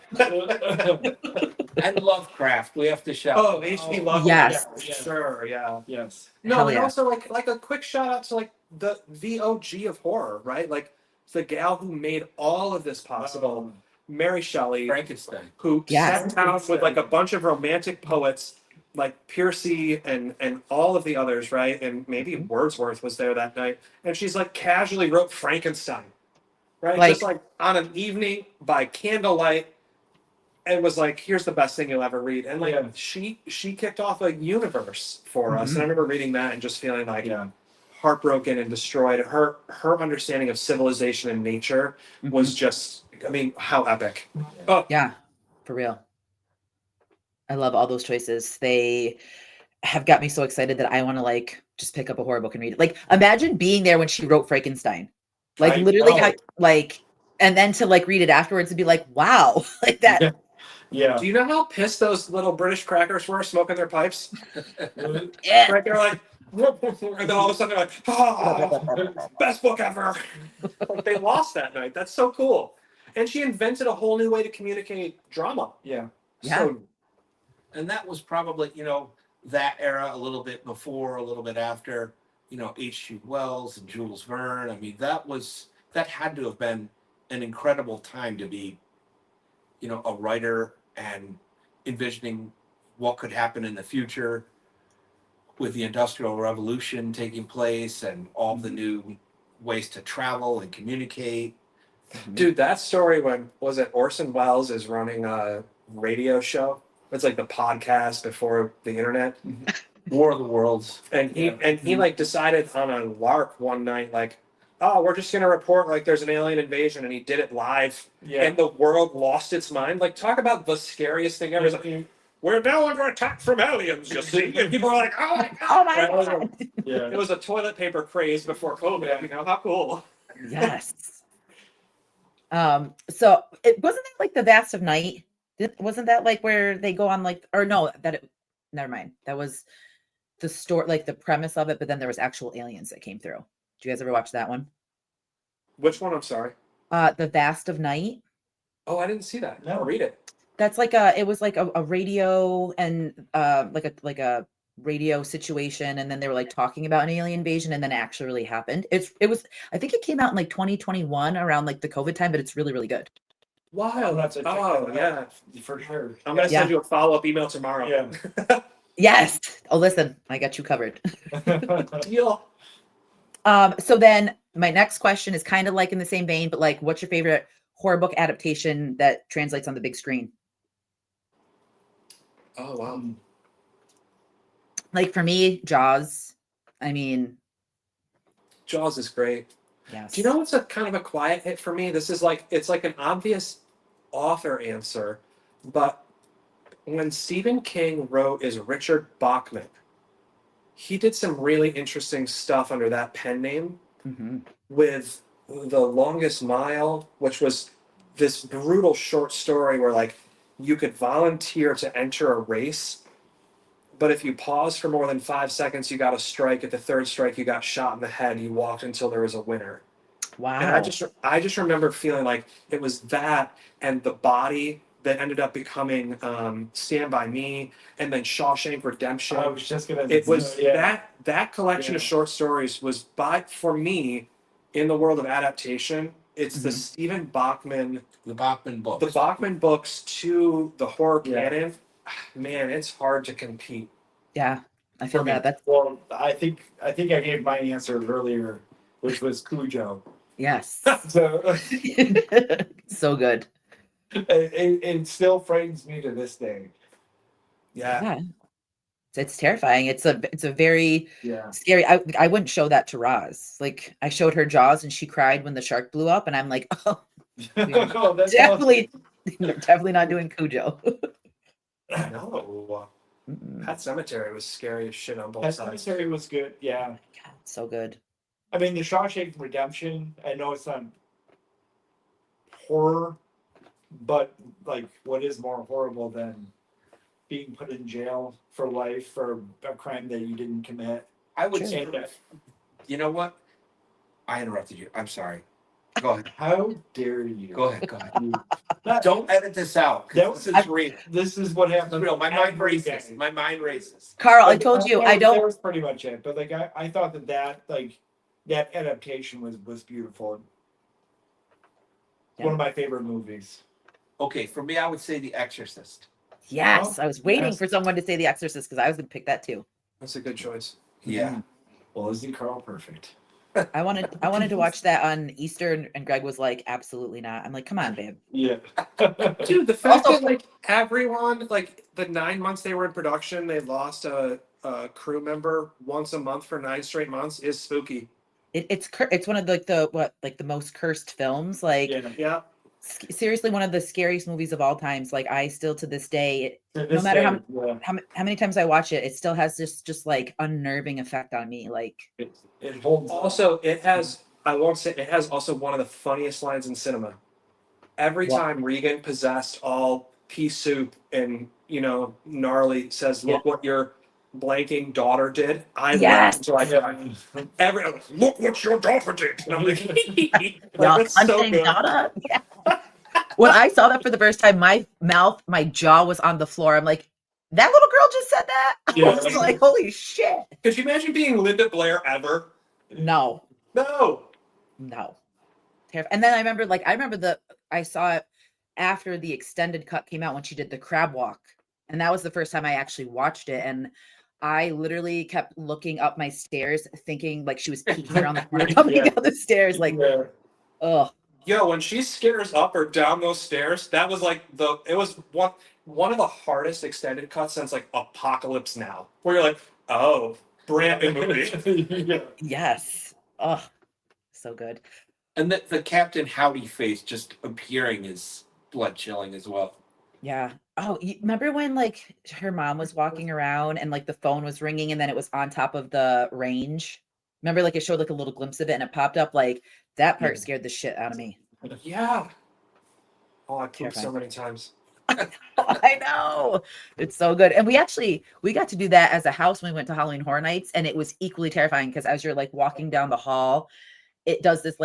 And Lovecraft, we have to shout. Oh, H.P. Lovecraft. Yes. Yeah, sure, yeah. Yes. No, Hell and yeah. also like a quick shout out to like the VOG of horror, right? Like the gal who made all of this possible, Mary Shelley, Frankenstein. who Yes. sat down with like a bunch of romantic poets like Piercy and all of the others, right? And maybe Wordsworth was there that night. And she's like casually wrote Frankenstein, right? Like- Just like on an evening by candlelight. And was like, here's the best thing you'll ever read. And like Yeah. she kicked off a universe for us. Mhm. And I remember reading that and just feeling like Yeah. heartbroken and destroyed. Her understanding of civilization and nature was just, I mean, how epic. Oh, Yeah, for real. I love all those choices. They have got me so excited that I want to like just pick up a horror book and read it. Like imagine being there when she wrote Frankenstein. Like I literally know. how like and then to like read it afterwards and be like, wow, like that. Yeah. do you know how pissed those little British crackers were smoking their pipes? Yeah. Right? They're like, and then all of a sudden they're like, oh, best book ever. Like they lost that night. That's so cool. And she invented a whole new way to communicate drama. Yeah. Yeah. So And that was probably, that era, a little bit before, a little bit after H.G. Wells and Jules Verne. I mean, that had to have been an incredible time to be, a writer and envisioning what could happen in the future with the Industrial Revolution taking place and all the new ways to travel and communicate. Dude, that story when was it Orson Welles is running a radio show? It's like the podcast before the internet. War of the Worlds. And he like decided on a lark one night, like, oh, we're just gonna report like there's an alien invasion, and he did it live, and the world lost its mind. Like, talk about the scariest thing ever. It's like, we're now under attack from aliens, you see. And people are like, oh my god. Oh my God. Yeah. It was a toilet paper craze before COVID, how cool. Yes. So it wasn't that like the Vast of Night? Wasn't that like where they go on like, or no, never mind. That was the story, like the premise of it, but then there was actual aliens that came through. Did you guys ever watch that one? Which one? I'm sorry. The Vast of Night. Oh, I didn't see that. No. Read it. That's like it was like a radio and like a radio situation, and then they were like talking about an alien invasion, and then it actually really happened. It was, I think it came out in like 2021 around like the COVID time, but it's really, really good. Wow, that's a yeah, for sure. I'm gonna send you a follow-up email tomorrow. Yeah. Yes. Oh, listen, I got you covered. Deal. So then my next question is kind of like in the same vein, but like, what's your favorite horror book adaptation that translates on the big screen? Oh wow. Like for me, Jaws. I mean, Jaws is great. yes. Do you know what's a kind of a quiet hit for me? This is like, it's like an obvious author answer, but when Stephen King wrote is Richard Bachman, he did some really interesting stuff under that pen name with The Longest Mile, which was this brutal short story where like you could volunteer to enter a race, but if you paused for more than 5 seconds, you got a strike. At the third strike, you got shot in the head. You walked until there was a winner. Wow. And I just remember feeling like it was that and The Body that ended up becoming Stand By Me, and then Shawshank Redemption. I was just gonna. It was that collection of short stories was for me in the world of adaptation. It's the Stephen Bachman, The Bachman books. the Bachman books to the horror canon. Man, it's hard to compete. Yeah, I feel For me. that. That's Well, I think I gave my answer earlier, which was Cujo. yes. So So good. it still frightens me to this day. Yeah. It's terrifying. It's a very Yeah. scary. I wouldn't show that to Roz. Like I showed her Jaws and she cried when the shark blew up, and I'm like, oh, Oh, that's definitely definitely not doing Cujo. No. Pet Cemetery was scary as shit on both That sides. cemetery was good. Yeah. God, so good. I mean, the Shawshank Redemption. I know it's not horror, but like, what is more horrible than being put in jail for life for a crime that you didn't commit? I would Sure. say that. You know what? I interrupted you. I'm sorry. Go ahead. How dare you? Go ahead. Go ahead. You- Don't edit this out. 'Cause That was- this is real. This is what This happened. is real. My mind every races. day. My mind races. Carl, I But told you that I was don't. pretty much it. But like, I thought that like that adaptation was beautiful. Yeah. One of my favorite movies. Okay, for me, I would say The Exorcist. Yes, I was waiting yes. for someone to say The Exorcist because I was gonna pick that too. That's a good choice. Yeah. Well, isn't Karl perfect? I wanted to watch that on Easter, and Greg was like, absolutely not. I'm like, come on, babe. Yeah. Dude, the fact Also- that like everyone, like the 9 months they were in production, they lost a crew member once a month for 9 straight months is spooky. It's one of the most cursed films. Like Yeah. Yeah. seriously, one of the scariest movies of all times. Like I still to this day, To this matter how- day, yeah, how many times I watch it, it still has this just like unnerving effect on me. Like it holds. Also, it has, I won't say, it has also one of the funniest lines in cinema. Every What? time Regan, possessed, all pea soup and, gnarly, says, look what your blanking daughter did. I Yes. laughed until I died. Look what your daughter did. And I'm like, y'all that's so hunting good. Donna? Yeah. When I saw that for the first time, my jaw was on the floor. I'm like, that little girl just said that. Yeah. I was like, holy shit. Could you imagine being Linda Blair ever? No. No. And then I remember I saw it after the extended cut came out when she did the crab walk. And that was the first time I actually watched it. And I literally kept looking up my stairs, thinking like she was peeking around the corner, coming Yeah. down the stairs, like, Yeah. oh, Yo, when she skitters up or down those stairs, that was like it was one of the hardest extended cuts since like Apocalypse Now, where you're like, oh, brand new movie. Yeah. yes. Oh, so good. And the Captain Howdy face just appearing is blood chilling as well. Yeah. Oh, you remember when like her mom was walking around and like the phone was ringing and then it was on top of the range? Remember, like it showed like a little glimpse of it and it popped up. Like that part Yeah. scared the shit out of me. Yeah. Oh, I pooped so Terrifying. many times. I know. It's so good. And we got to do that as a house when we went to Halloween Horror Nights, and it was equally terrifying because as you're like walking down the hall, it does this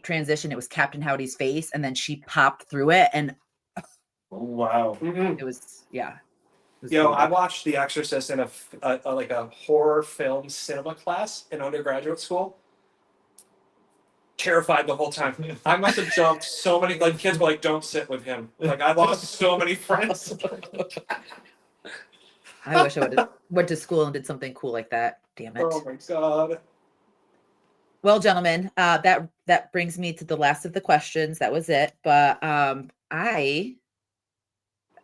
transition. It was Captain Howdy's face, and then she popped through it, and Wow. it was it was Yo, brutal. I watched The Exorcist in a horror film cinema class in undergraduate school. Terrified the whole time. I must have jumped so many. Like kids were like, "Don't sit with him." Like I lost so many friends. I wish I would have went to school and did something cool like that. Damn it. Oh my god. Well, gentlemen, that brings me to the last of the questions. That was it. But I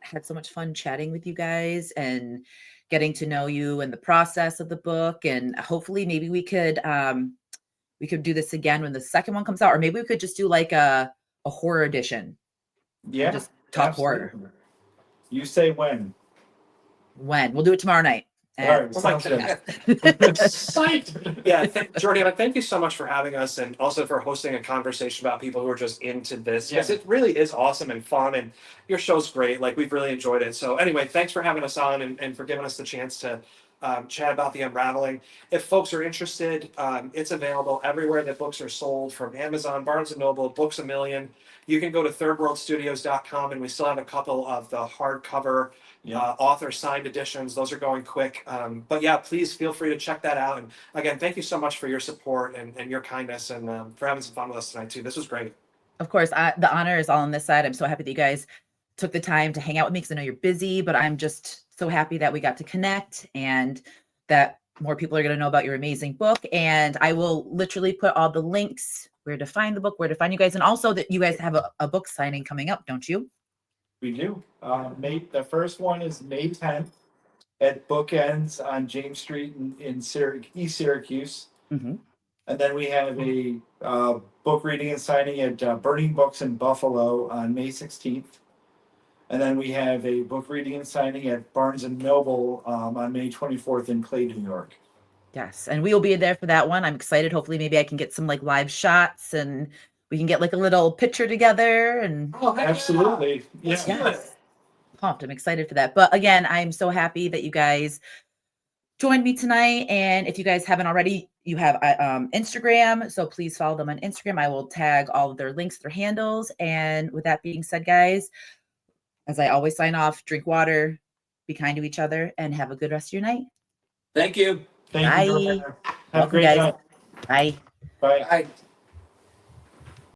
had so much fun chatting with you guys and getting to know you and the process of the book. And hopefully maybe we could do this again when the second one comes out, or maybe we could just do like a horror edition. Yeah. Just talk absolutely. horror. You say when. When? We'll do it tomorrow night. All right. Oh my Sounds good. Psyched. Yeah, Jordana, thank you so much for having us and also for hosting a conversation about people who are just into this. Because Yeah. it really is awesome and fun, and your show's great. Like, we've really enjoyed it. So, anyway, thanks for having us on and for giving us the chance to chat about the Unraveling. If folks are interested, it's available everywhere that books are sold, from Amazon, Barnes & Noble, Books A Million. You can go to thirdworldstudios.com, and we still have a couple of the hardcover author signed editions. Those are going quick. But yeah, please feel free to check that out. And again, thank you so much for your support and your kindness, and for having some fun with us tonight too. This was great. Of course, the honor is all on this side. I'm so happy that you guys took the time to hang out with me because I know you're busy, but I'm just so happy that we got to connect and that more people are going to know about your amazing book. And I will literally put all the links, where to find the book, where to find you guys, and also that you guys have a book signing coming up, don't you? We do. The first one is May 10th at Bookends on James Street in East Syracuse. Mm-hmm. And then we have a book reading and signing at Burning Books in Buffalo on May 16th. And then we have a book reading and signing at Barnes & Noble on May 24th in Clay, New York. Yes, and we will be there for that one. I'm excited. Hopefully, maybe I can get some like live shots and we can get like a little picture together. And Oh, heck Absolutely. Yeah. Let's do it. yes, pumped. I'm excited for that. But again, I'm so happy that you guys joined me tonight. And if you guys haven't already, you have Instagram, so please follow them on Instagram. I will tag all of their links, their handles. And with that being said, guys, as I always sign off, drink water, be kind to each other, and have a good rest of your night. Thank you. Thank you. Bye. Jordana. Have a Welcome, great guys. night. Bye. Bye. Bye.